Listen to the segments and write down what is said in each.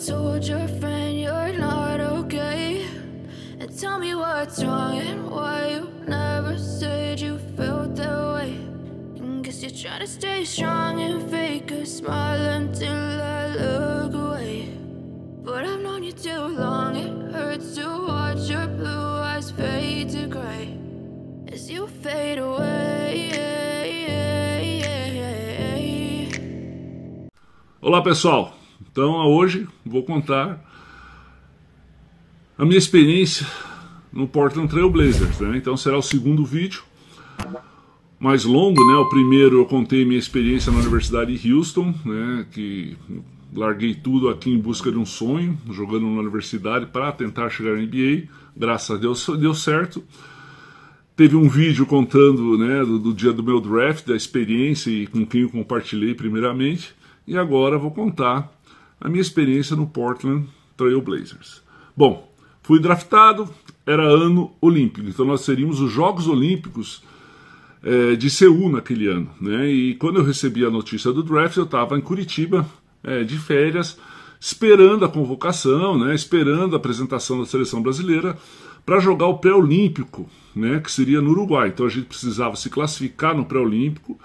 told your friend you're not okay? And tell me what's wrong and why you never said you felt that way. And guess you're trying to stay strong and fake a smile until I look away. But I've known you too long, it hurts to watch your blue eyes fade to gray as you fade away. Olá pessoal, então hoje vou contar a minha experiência no Portland Trail Blazers, né? Então será o segundo vídeo, mais longo, né? O primeiro eu contei minha experiência na Universidade de Houston, né? Que larguei tudo aqui em busca de um sonho, jogando na universidade para tentar chegar na NBA, graças a Deus deu certo. Teve um vídeo contando, né, do dia do meu draft, da experiência e com quem eu compartilhei primeiramente. E agora vou contar a minha experiência no Portland Trail Blazers. Bom, fui draftado, era ano olímpico, então nós teríamos os Jogos Olímpicos de Seul naquele ano, né? E quando eu recebi a notícia do draft, eu estava em Curitiba, de férias, esperando a convocação, né? Esperando a apresentação da seleção brasileira para jogar o pré-olímpico, né? Que seria no Uruguai. Então a gente precisava se classificar no pré-olímpico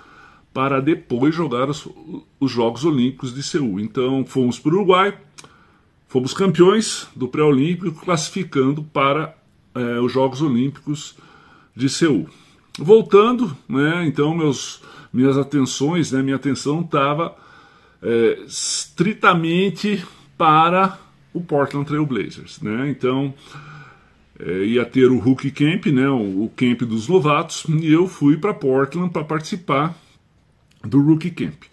para depois jogar os Jogos Olímpicos de Seul. Então fomos para o Uruguai, fomos campeões do pré-olímpico, classificando para os Jogos Olímpicos de Seul. Voltando, né, então minhas atenções, né, minha atenção estava estritamente para o Portland Trail Blazers, né? Então ia ter o Rookie Camp, né, o camp dos novatos, e eu fui para Portland para participar do Rookie Camp.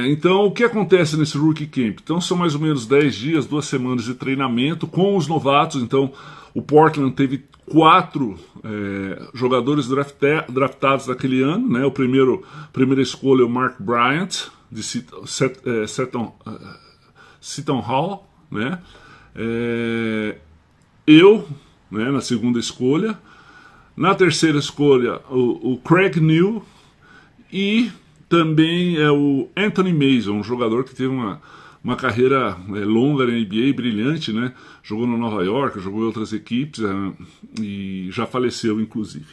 Então, o que acontece nesse Rookie Camp? Então, são mais ou menos 10 dias, 2 semanas de treinamento com os novatos. Então, o Portland teve 4 jogadores draftados naquele ano, né? Primeira escolha é o Mark Bryant, de Seton Hall, né? Eu, né, na segunda escolha. Na terceira escolha, o Craig New. E também é o Anthony Mason, um jogador que teve uma carreira longa na NBA, brilhante, né? Jogou no Nova York, jogou em outras equipes e já faleceu, inclusive.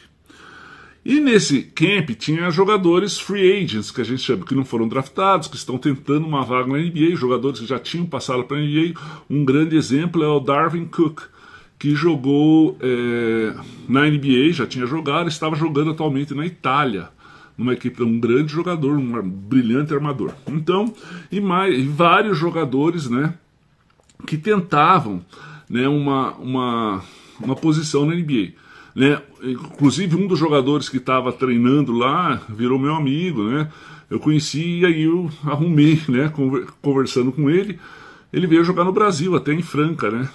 E nesse camp tinha jogadores free agents, que a gente chama, que não foram draftados, que estão tentando uma vaga na NBA, jogadores que já tinham passado para a NBA. Um grande exemplo é o Darvin Cook, que jogou na NBA, já tinha jogado, estava jogando atualmente na Itália, numa equipe, um grande jogador, um brilhante armador. Então, e vários jogadores, né, que tentavam, né, uma posição na NBA. Né? Inclusive, um dos jogadores que estava treinando lá virou meu amigo, né? Eu conheci e aí eu arrumei, né, conversando com ele. Ele veio jogar no Brasil, até em Franca, né,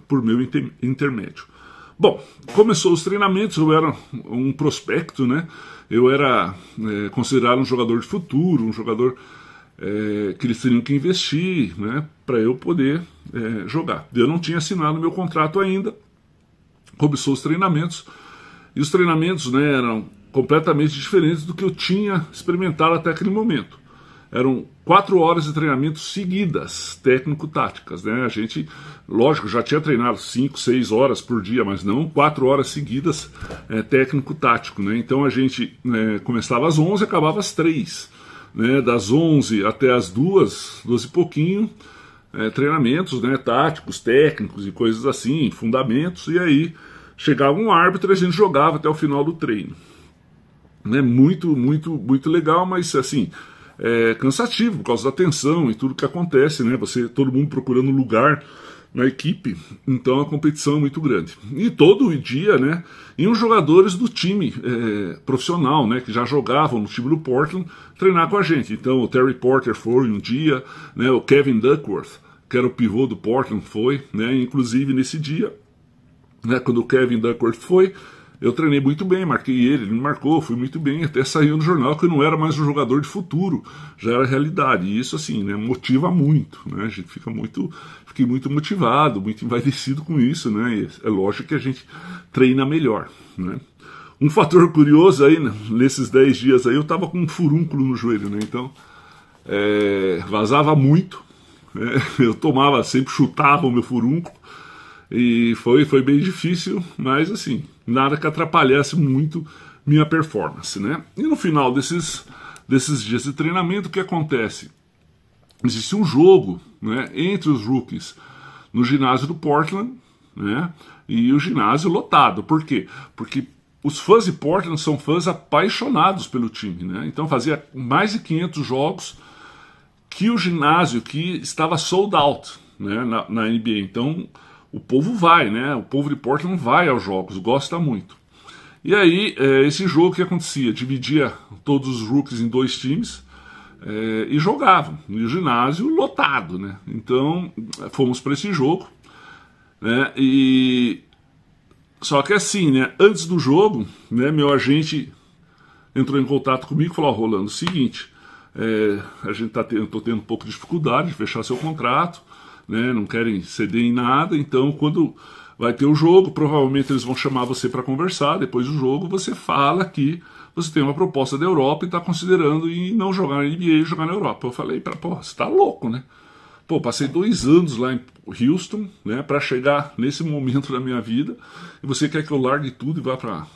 por meu intermédio. Bom, começou os treinamentos, eu era um prospecto, né? Eu era considerado um jogador de futuro, um jogador que eles teriam que investir, né, para eu poder jogar. Eu não tinha assinado meu contrato ainda. Começou os treinamentos, e os treinamentos, né, eram completamente diferentes do que eu tinha experimentado até aquele momento. Eram 4 horas de treinamento seguidas, técnico-táticas, né? A gente, lógico, já tinha treinado 5, 6 horas por dia, mas não 4 horas seguidas técnico-tático, né? Então a gente começava às 11 e acabava às 3, né? Das 11 até às 2, 12 e pouquinho, treinamentos, né, táticos, técnicos e coisas assim, fundamentos, e aí chegava um árbitro e a gente jogava até o final do treino. Né? Muito, muito, muito legal, mas assim, cansativo por causa da tensão e tudo que acontece, né? Todo mundo procurando lugar na equipe, então a competição é muito grande. E todo dia, né, iam jogadores do time profissional, né, que já jogavam no time do Portland, treinar com a gente. Então o Terry Porter foi um dia, né, o Kevin Duckworth, que era o pivô do Portland, foi, né, inclusive nesse dia, né, quando o Kevin Duckworth foi, eu treinei muito bem, marquei ele me marcou, fui muito bem, até saiu no jornal que eu não era mais um jogador de futuro, já era realidade, e isso assim, né, motiva muito, né, a gente fiquei muito motivado, muito envaidecido com isso, né, e é lógico que a gente treina melhor, né. Um fator curioso aí, né, nesses 10 dias aí, eu tava com um furúnculo no joelho, né, então vazava muito Eu tomava, sempre chutava o meu furúnculo, e foi bem difícil, mas assim, nada que atrapalhasse muito minha performance, né? E no final desses dias de treinamento, o que acontece? Existe um jogo, né, entre os rookies no ginásio do Portland, né, e o ginásio lotado. Por quê? Porque os fãs de Portland são fãs apaixonados pelo time, né? Então fazia mais de 500 jogos que o ginásio que estava sold out, né, na NBA. Então o povo vai, né? O povo de Portland vai aos jogos, gosta muito. E aí, esse jogo que acontecia, dividia todos os rookies em 2 times e jogavam no ginásio lotado, né? Então fomos para esse jogo, né? E só que assim, né? Antes do jogo, né? Meu agente entrou em contato comigo e falou: Rolando, o seguinte, a gente tô tendo um pouco de dificuldade de fechar seu contrato, né? Não querem ceder em nada, então quando vai ter o jogo, provavelmente eles vão chamar você para conversar. Depois do jogo, você fala que você tem uma proposta da Europa e está considerando em não jogar na NBA e jogar na Europa. Eu falei, pô, você tá louco, né? Pô, passei 2 anos lá em Houston, né, para chegar nesse momento da minha vida, e você quer que eu largue tudo e vá para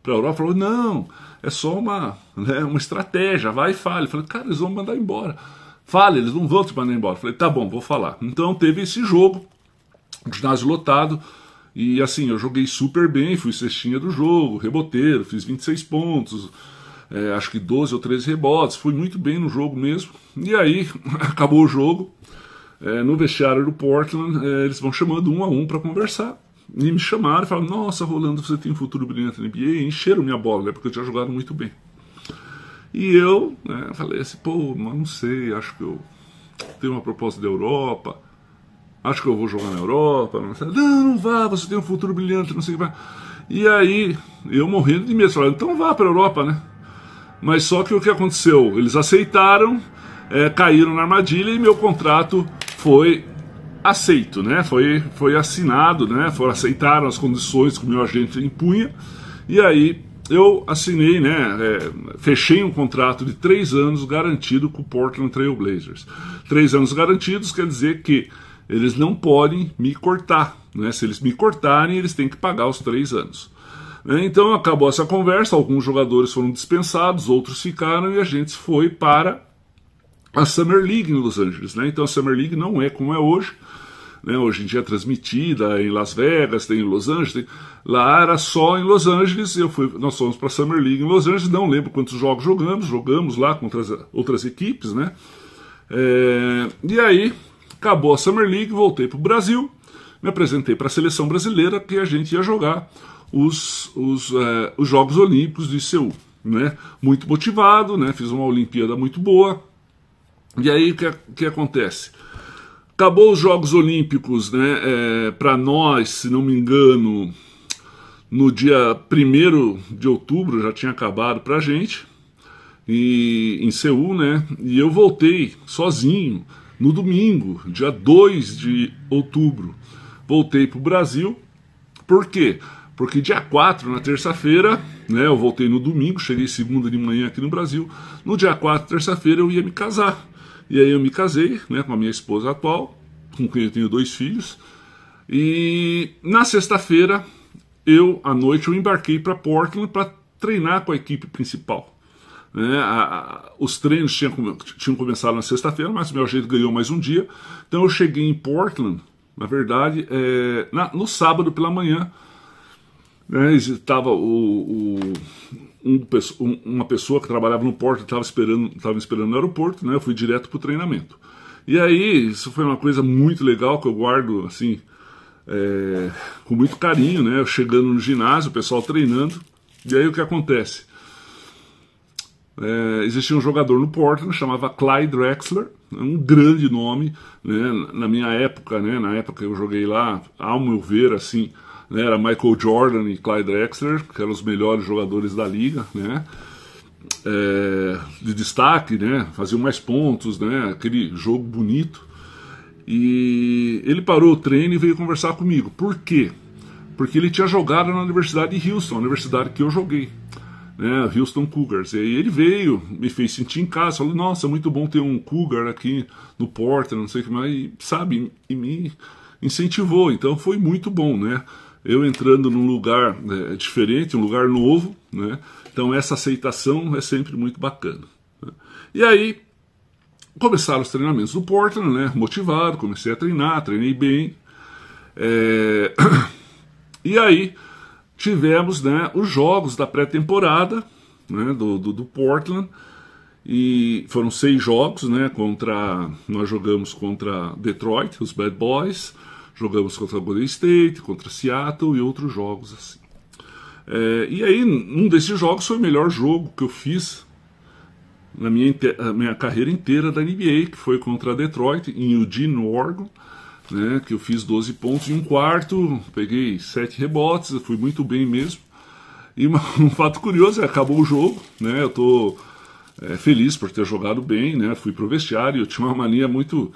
Europa? Falou, não, é só uma estratégia, vai e fale. Eu falei, cara, eles vão me mandar embora. Fale, eles não vão te mandar embora. Eu falei, tá bom, vou falar. Então teve esse jogo, ginásio lotado, e assim, eu joguei super bem, fui cestinha do jogo, reboteiro, fiz 26 pontos, acho que 12 ou 13 rebotes, fui muito bem no jogo mesmo. E aí, acabou o jogo, no vestiário do Portland, eles vão chamando 1 a 1 para conversar, e me chamaram e falaram, nossa, Rolando, você tem um futuro brilhante na NBA, e encheram minha bola, né, porque eu tinha jogado muito bem. E eu falei assim, pô, mas não sei, acho que eu tenho uma proposta da Europa, acho que eu vou jogar na Europa. Não vá, você tem um futuro brilhante, não sei o que vai. E aí, eu morrendo de medo, falando, então vá para a Europa, né? Mas só que o que aconteceu? Eles aceitaram, caíram na armadilha e meu contrato foi aceito, né? Foi assinado, né? Aceitaram as condições que o meu agente impunha. E aí, eu assinei, né? Fechei um contrato de 3 anos garantido com o Portland Trail Blazers. 3 anos garantidos quer dizer que eles não podem me cortar, né? Se eles me cortarem, eles têm que pagar os 3 anos. Então acabou essa conversa, alguns jogadores foram dispensados, outros ficaram e a gente foi para a Summer League em Los Angeles, né? Então a Summer League não é como é hoje, né? Hoje em dia é transmitida em Las Vegas, tem em Los Angeles, lá era só em Los Angeles. Nós fomos para a Summer League em Los Angeles, não lembro quantos jogos jogamos lá contra outras equipes, né? E aí acabou a Summer League, voltei para o Brasil, me apresentei para a seleção brasileira que a gente ia jogar os Jogos Olímpicos de Seul, né? Muito motivado, né? Fiz uma Olimpíada muito boa. E aí o que acontece? Acabou os Jogos Olímpicos, né? Para nós, se não me engano, no dia 1º de outubro já tinha acabado para a gente, em Seul, né? E eu voltei sozinho no domingo, dia 2 de outubro, voltei para o Brasil. Por quê? Porque dia 4, na terça-feira, né, eu voltei no domingo, cheguei segunda de manhã aqui no Brasil. No dia 4, terça-feira, eu ia me casar. E aí eu me casei, né, com a minha esposa atual, com quem eu tenho 2 filhos. E na sexta-feira, à noite, eu embarquei para Portland para treinar com a equipe principal. Os treinos tinham começado na sexta-feira, mas o meu agente ganhou mais um dia. Então eu cheguei em Portland, na verdade, no sábado pela manhã. Estava uma pessoa que trabalhava no Portland, estava esperando no aeroporto, né? Eu fui direto para o treinamento. E aí, isso foi uma coisa muito legal que eu guardo assim, com muito carinho, né? Eu chegando no ginásio, o pessoal treinando. E aí o que acontece? Existia um jogador no Portland, chamava Clyde Drexler, um grande nome, né? Na minha época, né? Na época que eu joguei lá, ao meu ver, assim, né? Era Michael Jordan e Clyde Drexler, que eram os melhores jogadores da liga, né? De destaque, né? Faziam mais pontos, né? Aquele jogo bonito. E ele parou o treino e veio conversar comigo. Por quê? Porque ele tinha jogado na Universidade de Houston, a universidade que eu joguei. né, Houston Cougars. E aí ele veio, me fez sentir em casa, falou, nossa, muito bom ter um Cougar aqui no Portland, não sei o que mais, e, sabe, e me incentivou, então foi muito bom, né? Eu entrando num lugar diferente, um lugar novo, né? Então essa aceitação é sempre muito bacana. Né? E aí começaram os treinamentos do Portland, né? Motivado, comecei a treinar, treinei bem. E aí tivemos, né, os jogos da pré-temporada, né, do Portland, e foram 6 jogos, né, nós jogamos contra Detroit, os Bad Boys, jogamos contra Golden State, contra Seattle e outros jogos assim. E aí, um desses jogos foi o melhor jogo que eu fiz na minha carreira inteira da NBA, que foi contra Detroit, em Eugene, Oregon, né, que eu fiz 12 pontos em um quarto, peguei 7 rebotes, fui muito bem mesmo. E um fato curioso acabou o jogo, né, eu tô feliz por ter jogado bem, né, fui pro vestiário, eu tinha uma mania muito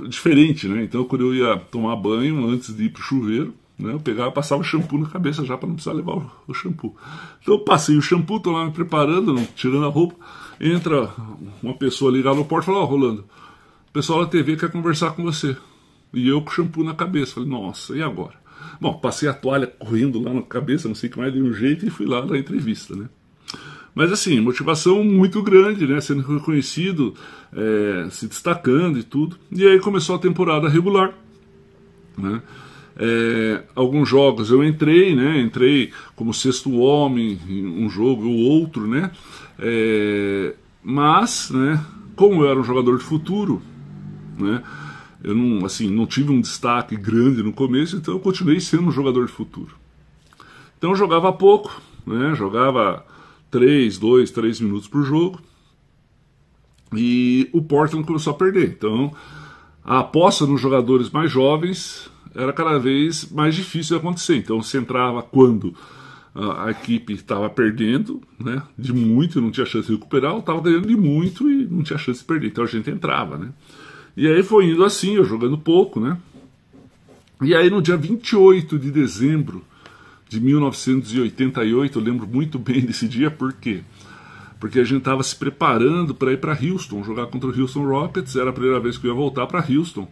diferente, né, então quando eu ia tomar banho, antes de ir pro chuveiro, né, eu pegava e passava shampoo na cabeça já para não precisar levar o shampoo. Então eu passei o shampoo, tô lá me preparando, tirando a roupa, entra uma pessoa ligada no porta e fala, ó, Rolando, o pessoal da TV quer conversar com você. E eu com shampoo na cabeça, falei, nossa, e agora? Bom, passei a toalha correndo lá na cabeça, não sei o que mais, de um jeito, e fui lá na entrevista, né. Mas assim, motivação muito grande, né, sendo reconhecido, se destacando e tudo. E aí começou a temporada regular, né. Alguns jogos eu entrei, né? Entrei como sexto homem em um jogo ou outro, né? Mas, né? Como eu era um jogador de futuro, né? Eu não tive um destaque grande no começo, então eu continuei sendo um jogador de futuro. Então eu jogava pouco, né? Jogava 3 minutos por jogo. E o Portland começou a perder. Então a aposta nos jogadores mais jovens era cada vez mais difícil de acontecer. Então você entrava quando a equipe estava perdendo, né, de muito, não tinha chance de recuperar, ou estava ganhando de muito e não tinha chance de perder. Então a gente entrava, né. E aí foi indo assim, eu jogando pouco, né. E aí no dia 28 de dezembro de 1988, eu lembro muito bem desse dia, por quê? Porque a gente estava se preparando para ir para Houston, jogar contra o Houston Rockets, era a primeira vez que eu ia voltar para Houston,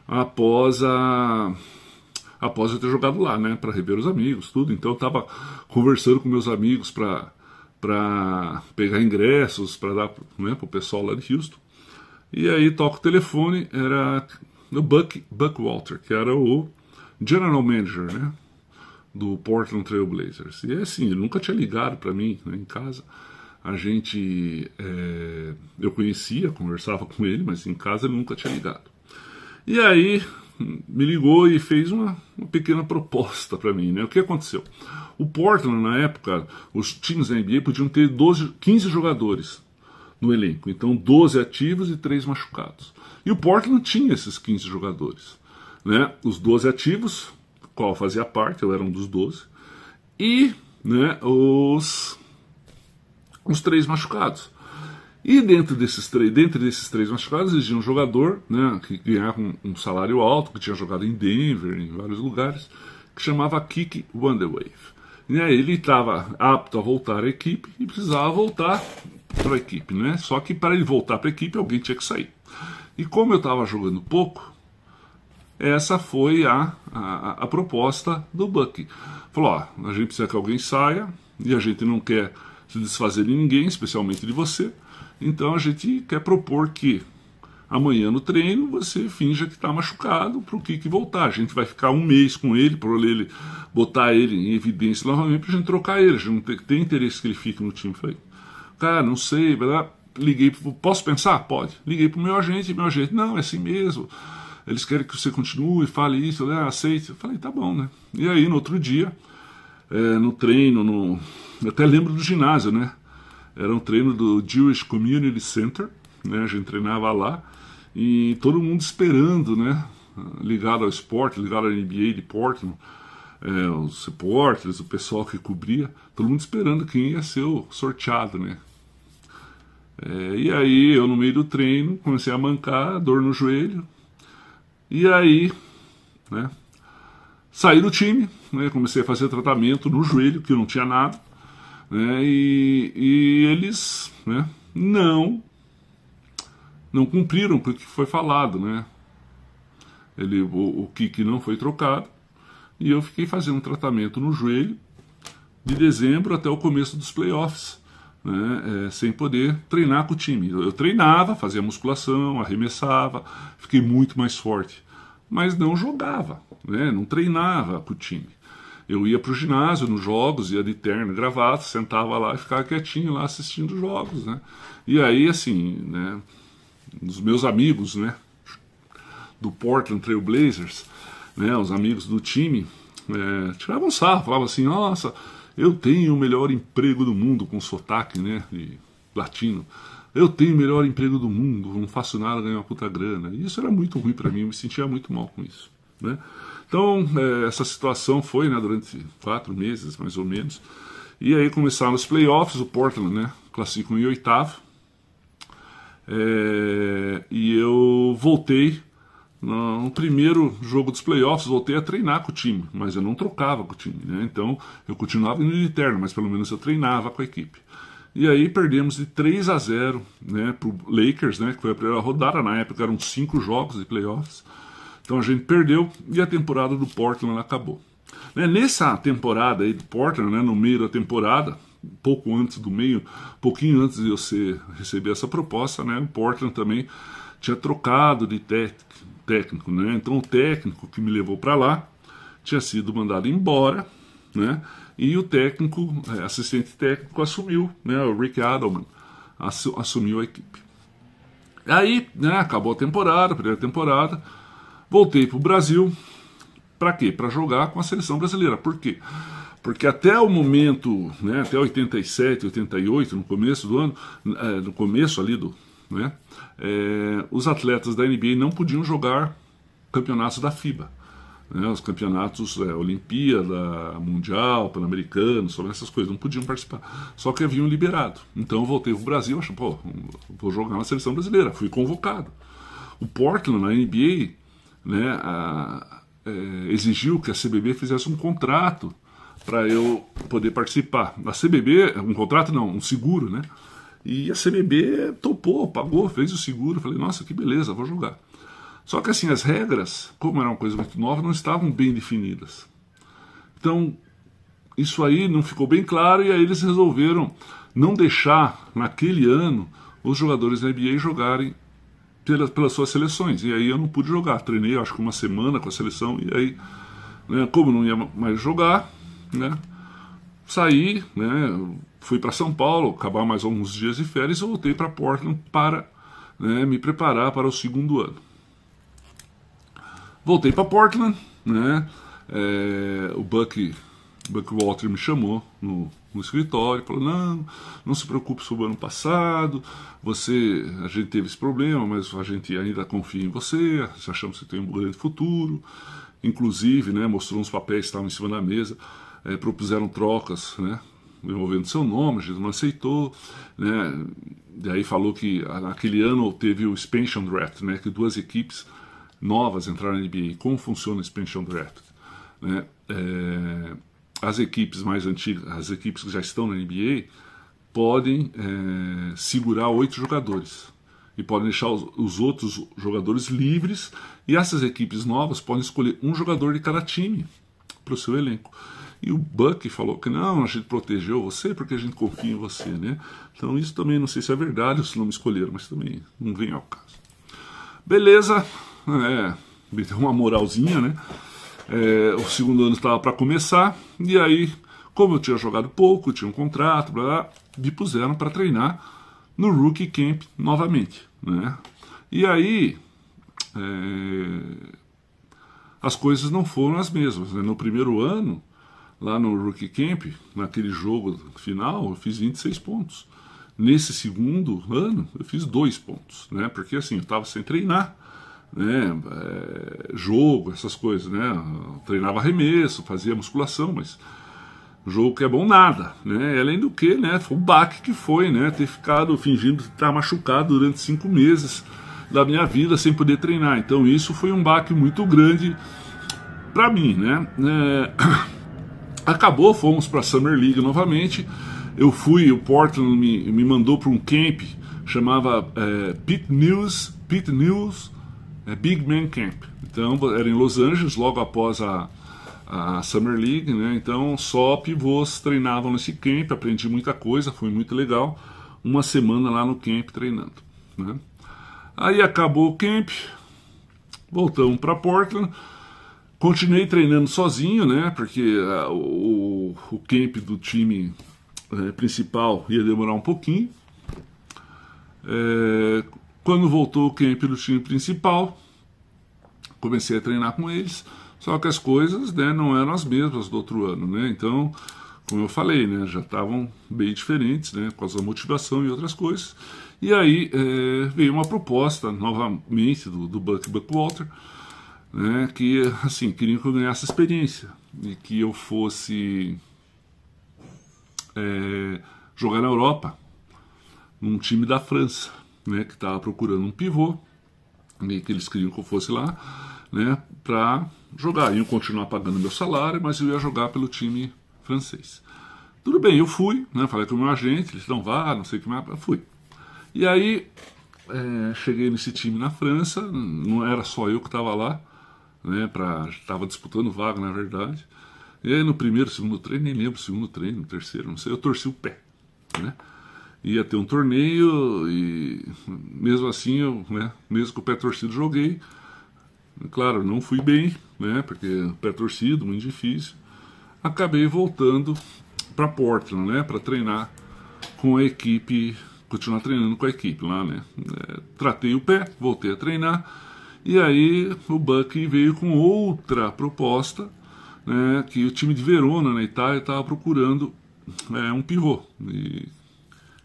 após eu ter jogado lá, né, para rever os amigos, tudo. Então eu estava conversando com meus amigos para pegar ingressos, para dar, né, para o pessoal lá de Houston. E aí toca o telefone, era o Buck Walter, que era o general manager, né, do Portland Trail Blazers. E assim, ele nunca tinha ligado para mim, né, em casa. Eu conhecia, conversava com ele, mas em casa ele nunca tinha ligado. E aí me ligou e fez uma pequena proposta para mim, né? O que aconteceu? O Portland, na época, os times da NBA podiam ter 15 jogadores no elenco. Então 12 ativos e 3 machucados. E o Portland tinha esses 15 jogadores, né? Os 12 ativos, qual fazia parte, eu era um dos 12, e, né, os 3 machucados. E dentre desses 3 machucados, existia um jogador, né, que ganhava um salário alto, que tinha jogado em Denver, em vários lugares, que chamava Kiki Vandeweghe. Ele estava apto a voltar à equipe e precisava voltar para a equipe, né? Só que para ele voltar para a equipe, alguém tinha que sair. E como eu estava jogando pouco, essa foi a proposta do Buck. Falou, ó, a gente precisa que alguém saia, e a gente não quer se desfazer de ninguém, especialmente de você. Então a gente quer propor que amanhã no treino você finja que está machucado para o Kiki voltar. A gente vai ficar um mês com ele, para ele botar ele em evidência novamente, para a gente trocar ele. A gente não tem interesse que ele fique no time. Falei, cara, não sei, liguei, posso pensar? Pode. Liguei para o meu agente, não, é assim mesmo. Eles querem que você continue, fale isso, né, aceite. Eu falei, tá bom, né? E aí no outro dia, no treino, eu até lembro do ginásio, né? Era um treino do Jewish Community Center, né? A gente treinava lá e todo mundo esperando, né? Ligado ao esporte, ligado à NBA de Portland, os repórteres, o pessoal que cobria, todo mundo esperando quem ia ser o sorteado, né? E aí eu no meio do treino comecei a mancar, dor no joelho, e aí, né? Saí do time, né? Comecei a fazer tratamento no joelho, que eu não tinha nada. né, e eles, né, não cumpriram com o que foi falado, né? O Kiki não foi trocado e eu fiquei fazendo um tratamento no joelho de dezembro até o começo dos playoffs, né, sem poder treinar com o time. Eu treinava, fazia musculação, arremessava, fiquei muito mais forte, mas não jogava, né, não treinava com o time. Eu ia para o ginásio, nos jogos, ia de terno e gravata, sentava lá e ficava quietinho lá assistindo os jogos, né? E aí, assim, né, os meus amigos, né, do Portland Trail Blazers, né, os amigos do time, tiravam sarro, falavam assim, nossa, eu tenho o melhor emprego do mundo, com sotaque, né, de latino. Eu tenho o melhor emprego do mundo, não faço nada, ganho uma puta grana. E isso era muito ruim para mim, eu me sentia muito mal com isso, né? Então, essa situação foi, né, durante 4 meses, mais ou menos. E aí começaram os playoffs, o Portland, né, classificou em 8º. E eu voltei, no primeiro jogo dos playoffs, voltei a treinar com o time, mas eu não trocava com o time, né? Então, eu continuava indo de terno, mas pelo menos eu treinava com a equipe. E aí perdemos de 3-0, né, pro Lakers, né, que foi a primeira rodada, na época eram 5 jogos de playoffs. Então a gente perdeu e a temporada do Portland acabou. Nessa temporada aí do Portland, né, no meio da temporada, pouquinho antes de eu receber essa proposta, né, o Portland também tinha trocado de técnico, né? Então o técnico que me levou para lá tinha sido mandado embora, né? E o técnico, assistente técnico, assumiu, né? O Rick Adelman assumiu a equipe. Aí, né, acabou a temporada, primeira temporada. Voltei para o Brasil, para quê? Para jogar com a seleção brasileira. Por quê? Porque até o momento, né, até 87, 88, no começo do ano, no começo ali do, né, os atletas da NBA não podiam jogar campeonatos da FIBA, né, os campeonatos Olimpíada, Mundial, Pan-Americano, sobre essas coisas, não podiam participar. Só que haviam liberado. Então eu voltei para o Brasil, achei, pô, vou jogar na seleção brasileira. Fui convocado. O Portland, na NBA, né, exigiu que a CBB fizesse um contrato para eu poder participar. A CBB, um contrato não, um seguro, né? E a CBB topou, pagou, fez o seguro. Falei, nossa, que beleza, vou jogar. Só que assim, as regras, como era uma coisa muito nova, não estavam bem definidas. Então, isso aí não ficou bem claro e aí eles resolveram não deixar, naquele ano, os jogadores da NBA jogarem pelas suas seleções. E aí eu não pude jogar. Treinei, acho que 1 semana com a seleção e aí, né, como não ia mais jogar, né, saí, né, fui para São Paulo, acabar mais alguns dias de férias e voltei para Portland para, né, me preparar para o segundo ano. Voltei para Portland, né, o Buck Walter me chamou no escritório, falou, não se preocupe sobre o ano passado, a gente teve esse problema, mas a gente ainda confia em você, achamos que você tem um grande futuro. Inclusive, né, mostrou uns papéis que estavam em cima da mesa, propuseram trocas, né, envolvendo seu nome, a gente não aceitou, né, e aí falou que naquele ano teve o Expansion Draft, né, que 2 equipes novas entraram na NBA. Como funciona o Expansion Draft? Né, as equipes mais antigas, as equipes que já estão na NBA, podem segurar 8 jogadores e podem deixar os outros jogadores livres, e essas equipes novas podem escolher um jogador de cada time para o seu elenco. E o Buck falou que não, a gente protegeu você porque a gente confia em você, né? Então isso também não sei se é verdade ou se não me escolheram, mas também não vem ao caso. Beleza, me deu uma moralzinha, né? O segundo ano estava para começar, e aí, como eu tinha jogado pouco, tinha um contrato, blá, blá, me puseram para treinar no Rookie Camp novamente, né? E aí, as coisas não foram as mesmas, né? No primeiro ano, lá no Rookie Camp, naquele jogo final, eu fiz 26 pontos. Nesse segundo ano, eu fiz 2 pontos, né? Porque assim, eu estava sem treinar, né, jogo, essas coisas, né, eu treinava arremesso, fazia musculação, mas jogo que é bom nada, né, além do que, né, foi um baque que foi, né, ter ficado fingindo estar machucado durante 5 meses da minha vida sem poder treinar. Então isso foi um baque muito grande para mim, né. Acabou, fomos para a Summer League novamente, eu fui, o Portland me mandou para um camp, chamava Pete News Big Man Camp. Então era em Los Angeles, logo após a Summer League, né? Então só pivôs treinavam nesse camp, aprendi muita coisa, foi muito legal. Uma semana lá no camp treinando, né? Aí acabou o camp, voltamos para Portland, continuei treinando sozinho, né? Porque o camp do time principal ia demorar um pouquinho. Quando voltou o camp do time principal, comecei a treinar com eles, só que as coisas, né, não eram as mesmas do outro ano, né? Então, como eu falei, né, já estavam bem diferentes, né, por causa da motivação e outras coisas. E aí veio uma proposta novamente do Buckwalter, né, que assim, queriam que eu ganhasse experiência e que eu fosse jogar na Europa, num time da França, né, que estava procurando um pivô, e que eles queriam que eu fosse lá, né, para jogar. Iam continuar pagando meu salário, mas eu ia jogar pelo time francês. Tudo bem, eu fui, né, falei com o meu agente, eles não vá, não sei o que mais, eu fui. E aí cheguei nesse time na França, não era só eu que estava lá, né, estava disputando vaga, na verdade. E aí no primeiro, segundo treino, nem lembro, segundo treino, terceiro, não sei, eu torci o pé, né? Ia ter um torneio e mesmo assim, eu, né, mesmo com o pé torcido, joguei. Claro, não fui bem, né, porque pé torcido, muito difícil. Acabei voltando para Portland, né, para treinar com a equipe, continuar treinando com a equipe lá, né. Tratei o pé, voltei a treinar, e aí o Buck veio com outra proposta, né, que o time de Verona, na Itália, estava procurando um pivô,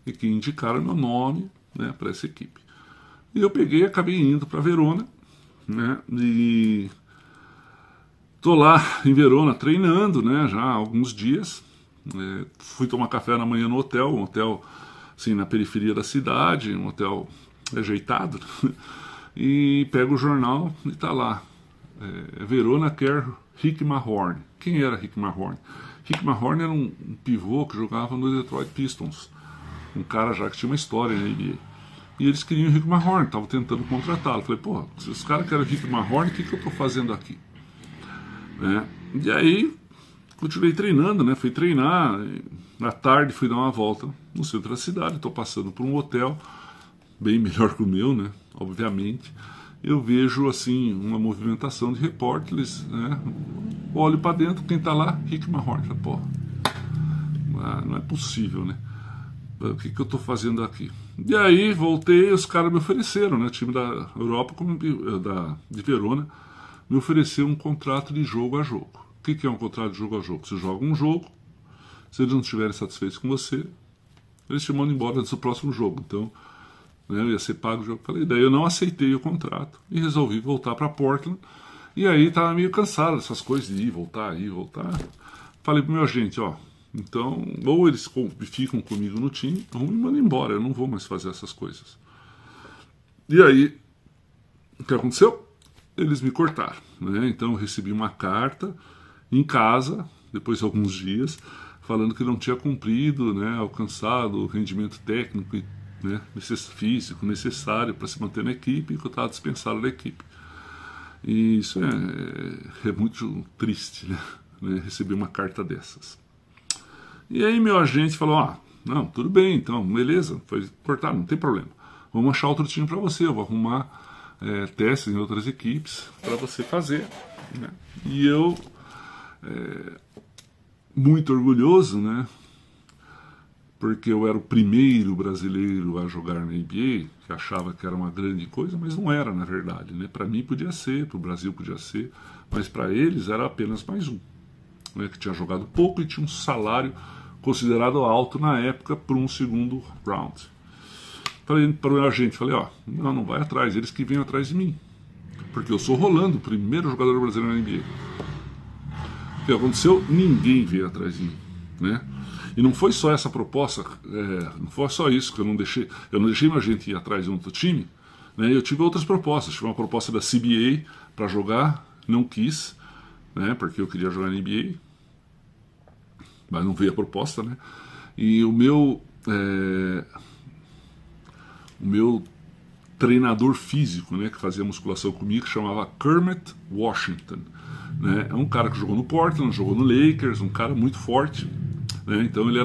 e que indicaram meu nome, né, para essa equipe. E eu peguei e acabei indo para Verona, né, e tô lá em Verona treinando, né, já há alguns dias. Fui tomar café na manhã no hotel, um hotel assim, na periferia da cidade, um hotel ajeitado, e pego o jornal e tá lá, Verona quer Rick Mahorn. Quem era Rick Mahorn? Rick Mahorn era um pivô que jogava no Detroit Pistons, um cara já que tinha uma história na NBA. E eles queriam o Rick Mahorn, estavam tentando contratá-lo. Falei, pô, se os caras querem o Rick Mahorn, o que eu estou fazendo aqui? E aí, continuei treinando, né? Fui treinar, na tarde fui dar uma volta no centro da cidade, estou passando por um hotel, bem melhor que o meu, né? Obviamente. Eu vejo, assim, uma movimentação de repórteres, né? Olho para dentro, quem está lá? Rick Mahorn. Falei, pô, não é possível, né? O que eu estou fazendo aqui? E aí voltei, os caras me ofereceram, né? O time da Europa, de Verona, me ofereceu um contrato de jogo a jogo. O que é um contrato de jogo a jogo? Você joga um jogo, se eles não estiverem satisfeitos com você, eles te mandam embora antes do próximo jogo. Então, né, eu ia ser pago o jogo. Falei, daí eu não aceitei o contrato e resolvi voltar para Portland. E aí estava meio cansado dessas coisas de ir, voltar. Falei pro meu agente, ó, então, ou eles ficam comigo no time, ou me mandam embora, eu não vou mais fazer essas coisas. E aí, o que aconteceu? Eles me cortaram, né? Então eu recebi uma carta em casa, depois de alguns dias, falando que não tinha cumprido, né, alcançado o rendimento técnico e, né, físico necessário para se manter na equipe, e que eu estava dispensado da equipe. E isso é muito triste, né, receber uma carta dessas. E aí meu agente falou, não, tudo bem, então, beleza, foi cortado, não tem problema. Vamos achar outro time para você, eu vou arrumar testes em outras equipes para você fazer, né? E eu, muito orgulhoso, né, porque eu era o primeiro brasileiro a jogar na NBA, que achava que era uma grande coisa, mas não era, na verdade, né? Para mim podia ser, para o Brasil podia ser, mas para eles era apenas mais um, né, que tinha jogado pouco e tinha um salário considerado alto na época para um segundo round. Falei para o meu agente, não vai atrás, eles que vêm atrás de mim, porque eu sou Rolando, o primeiro jogador brasileiro na NBA. O que aconteceu? Ninguém veio atrás de mim, né? E não foi só essa proposta, não foi só isso que eu não deixei meu agente ir atrás de outro time, né? Eu tive outras propostas, tive uma proposta da CBA para jogar, não quis, né? Porque eu queria jogar na NBA, mas não veio a proposta, né? E o meu treinador físico, né, que fazia musculação comigo, chamava Kermit Washington, né? É um cara que jogou no Portland, jogou no Lakers, um cara muito forte, né? Então ele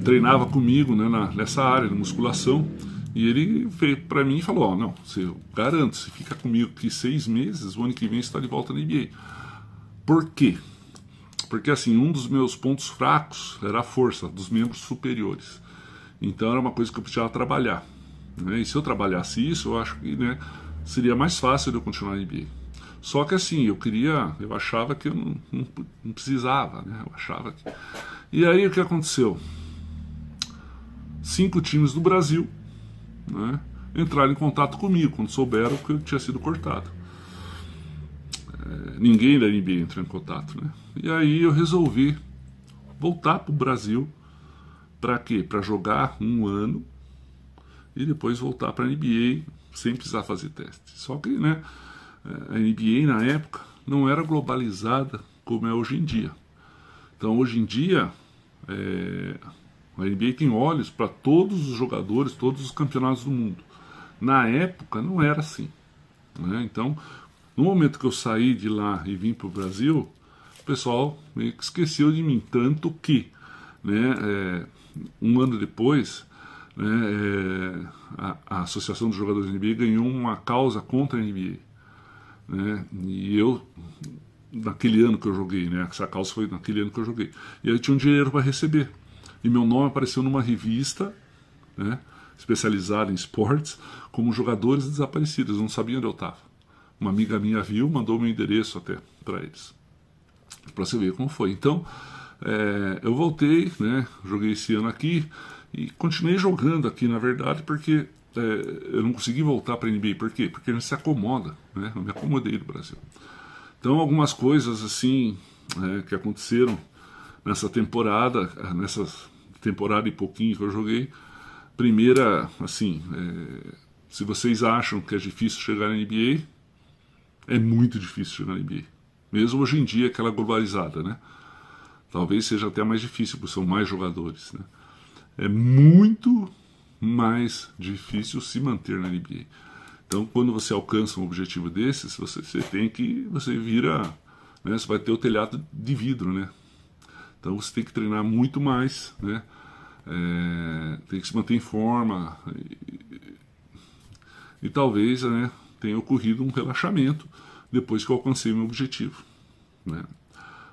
treinava comigo, né, nessa área de musculação. E ele veio para mim e falou: ó, não, eu garanto, você fica comigo aqui 6 meses, o ano que vem você está de volta na NBA. Por quê? Porque assim, um dos meus pontos fracos era a força dos membros superiores. Então era uma coisa que eu precisava trabalhar, né? E se eu trabalhasse isso, eu acho que, né, seria mais fácil de eu continuar na NBA. Só que assim, eu achava que eu não precisava, né? Eu achava que... E aí o que aconteceu? 5 times do Brasil, né, entraram em contato comigo quando souberam que eu tinha sido cortado. Ninguém da NBA entrou em contato, né? E aí eu resolvi voltar para o Brasil. Para quê? Para jogar 1 ano e depois voltar para a NBA sem precisar fazer teste. Só que, né, a NBA na época não era globalizada como é hoje em dia. Então hoje em dia a NBA tem olhos para todos os jogadores, todos os campeonatos do mundo. Na época não era assim, né? Então, no momento que eu saí de lá e vim para o Brasil, o pessoal meio que esqueceu de mim, tanto que, né, 1 ano depois, né, a Associação dos Jogadores da NBA ganhou uma causa contra a NBA, né? E eu, naquele ano que eu joguei, né, essa causa foi naquele ano que eu joguei, e eu tinha um dinheiro para receber. E meu nome apareceu numa revista, né, especializada em esportes, como jogadores desaparecidos. Eu não sabia onde eu estava. Uma amiga minha viu, mandou meu endereço até para eles, para você ver como foi. Então, eu voltei, né, joguei esse ano aqui e continuei jogando aqui, na verdade, porque eu não consegui voltar para a NBA. Por quê? Porque a gente se acomoda, né? Eu me acomodei do Brasil. Então, algumas coisas assim que aconteceram nessa temporada e pouquinho que eu joguei. Primeira, assim, se vocês acham que é difícil chegar na NBA, é muito difícil chegar na NBA. Mesmo hoje em dia, aquela globalizada, né? Talvez seja até mais difícil, porque são mais jogadores, né? É muito mais difícil se manter na NBA. Então, quando você alcança um objetivo desses, você vira, né? Você vai ter o telhado de vidro, né? Então você tem que treinar muito mais, né? Tem que se manter em forma e talvez, né, tenha ocorrido um relaxamento depois que eu alcancei meu objetivo, né?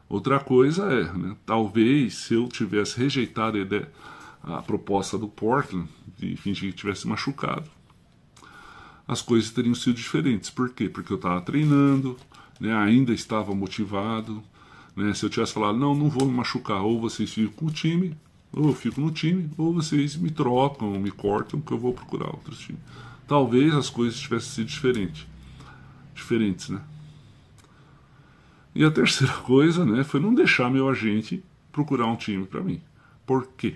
Outra coisa né, talvez se eu tivesse rejeitado a proposta do Portland de fingir que tivesse machucado, as coisas teriam sido diferentes. Por quê? Porque eu estava treinando, né, ainda estava motivado, né? Se eu tivesse falado, não vou me machucar, ou vocês ficam com o time, ou eu fico no time, ou vocês me trocam, me cortam, que eu vou procurar outros times. Talvez as coisas tivessem sido diferentes, né? E a terceira coisa, né, foi não deixar meu agente procurar um time para mim. Por quê?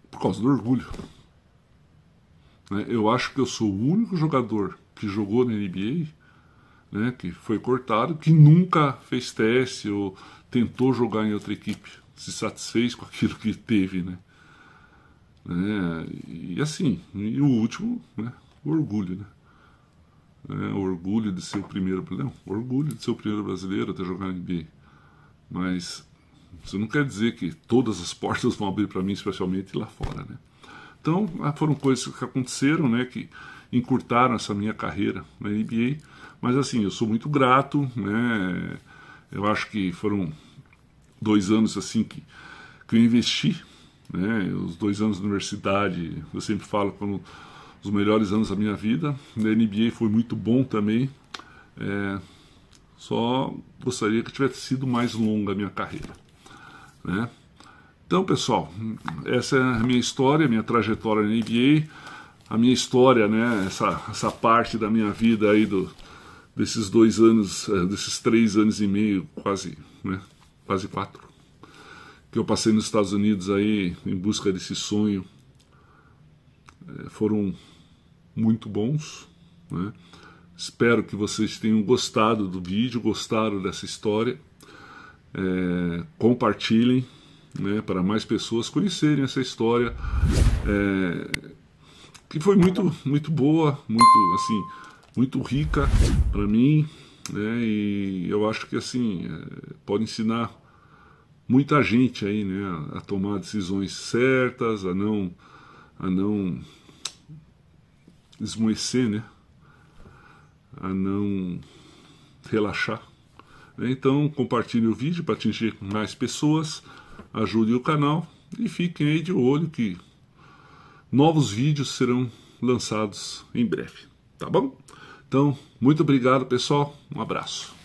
Por causa do orgulho. Eu acho que eu sou o único jogador que jogou na NBA, né, que foi cortado, que nunca fez teste ou tentou jogar em outra equipe, se satisfez com aquilo que teve, né? E assim, e o último, né, o orgulho, né? O orgulho de ser o primeiro brasileiro a ter jogado na NBA. Mas isso não quer dizer que todas as portas vão abrir para mim, especialmente lá fora, né? Então, foram coisas que aconteceram, né, que encurtaram essa minha carreira na NBA. Mas assim, eu sou muito grato, né? Eu acho que foram 2 anos assim que eu investi, né? Os 2 anos de universidade, eu sempre falo, foram os melhores anos da minha vida. Na NBA foi muito bom também. Só gostaria que tivesse sido mais longa a minha carreira, né? Então, pessoal, essa é a minha história, a minha trajetória na NBA, a minha história, né? Essa parte da minha vida aí desses 2 anos, desses 3 anos e meio, quase 4, que eu passei nos Estados Unidos aí em busca desse sonho, foram muito bons, né? Espero que vocês tenham gostado do vídeo, gostaram dessa história. Compartilhem, né, para mais pessoas conhecerem essa história, que foi muito boa, muito rica para mim, né, e eu acho que assim pode ensinar muita gente aí, né, a tomar decisões certas, a não esmoecer, né, a não relaxar. Então compartilhe o vídeo para atingir mais pessoas, ajude o canal e fiquem aí de olho que novos vídeos serão lançados em breve, tá bom? Então, muito obrigado, pessoal, um abraço.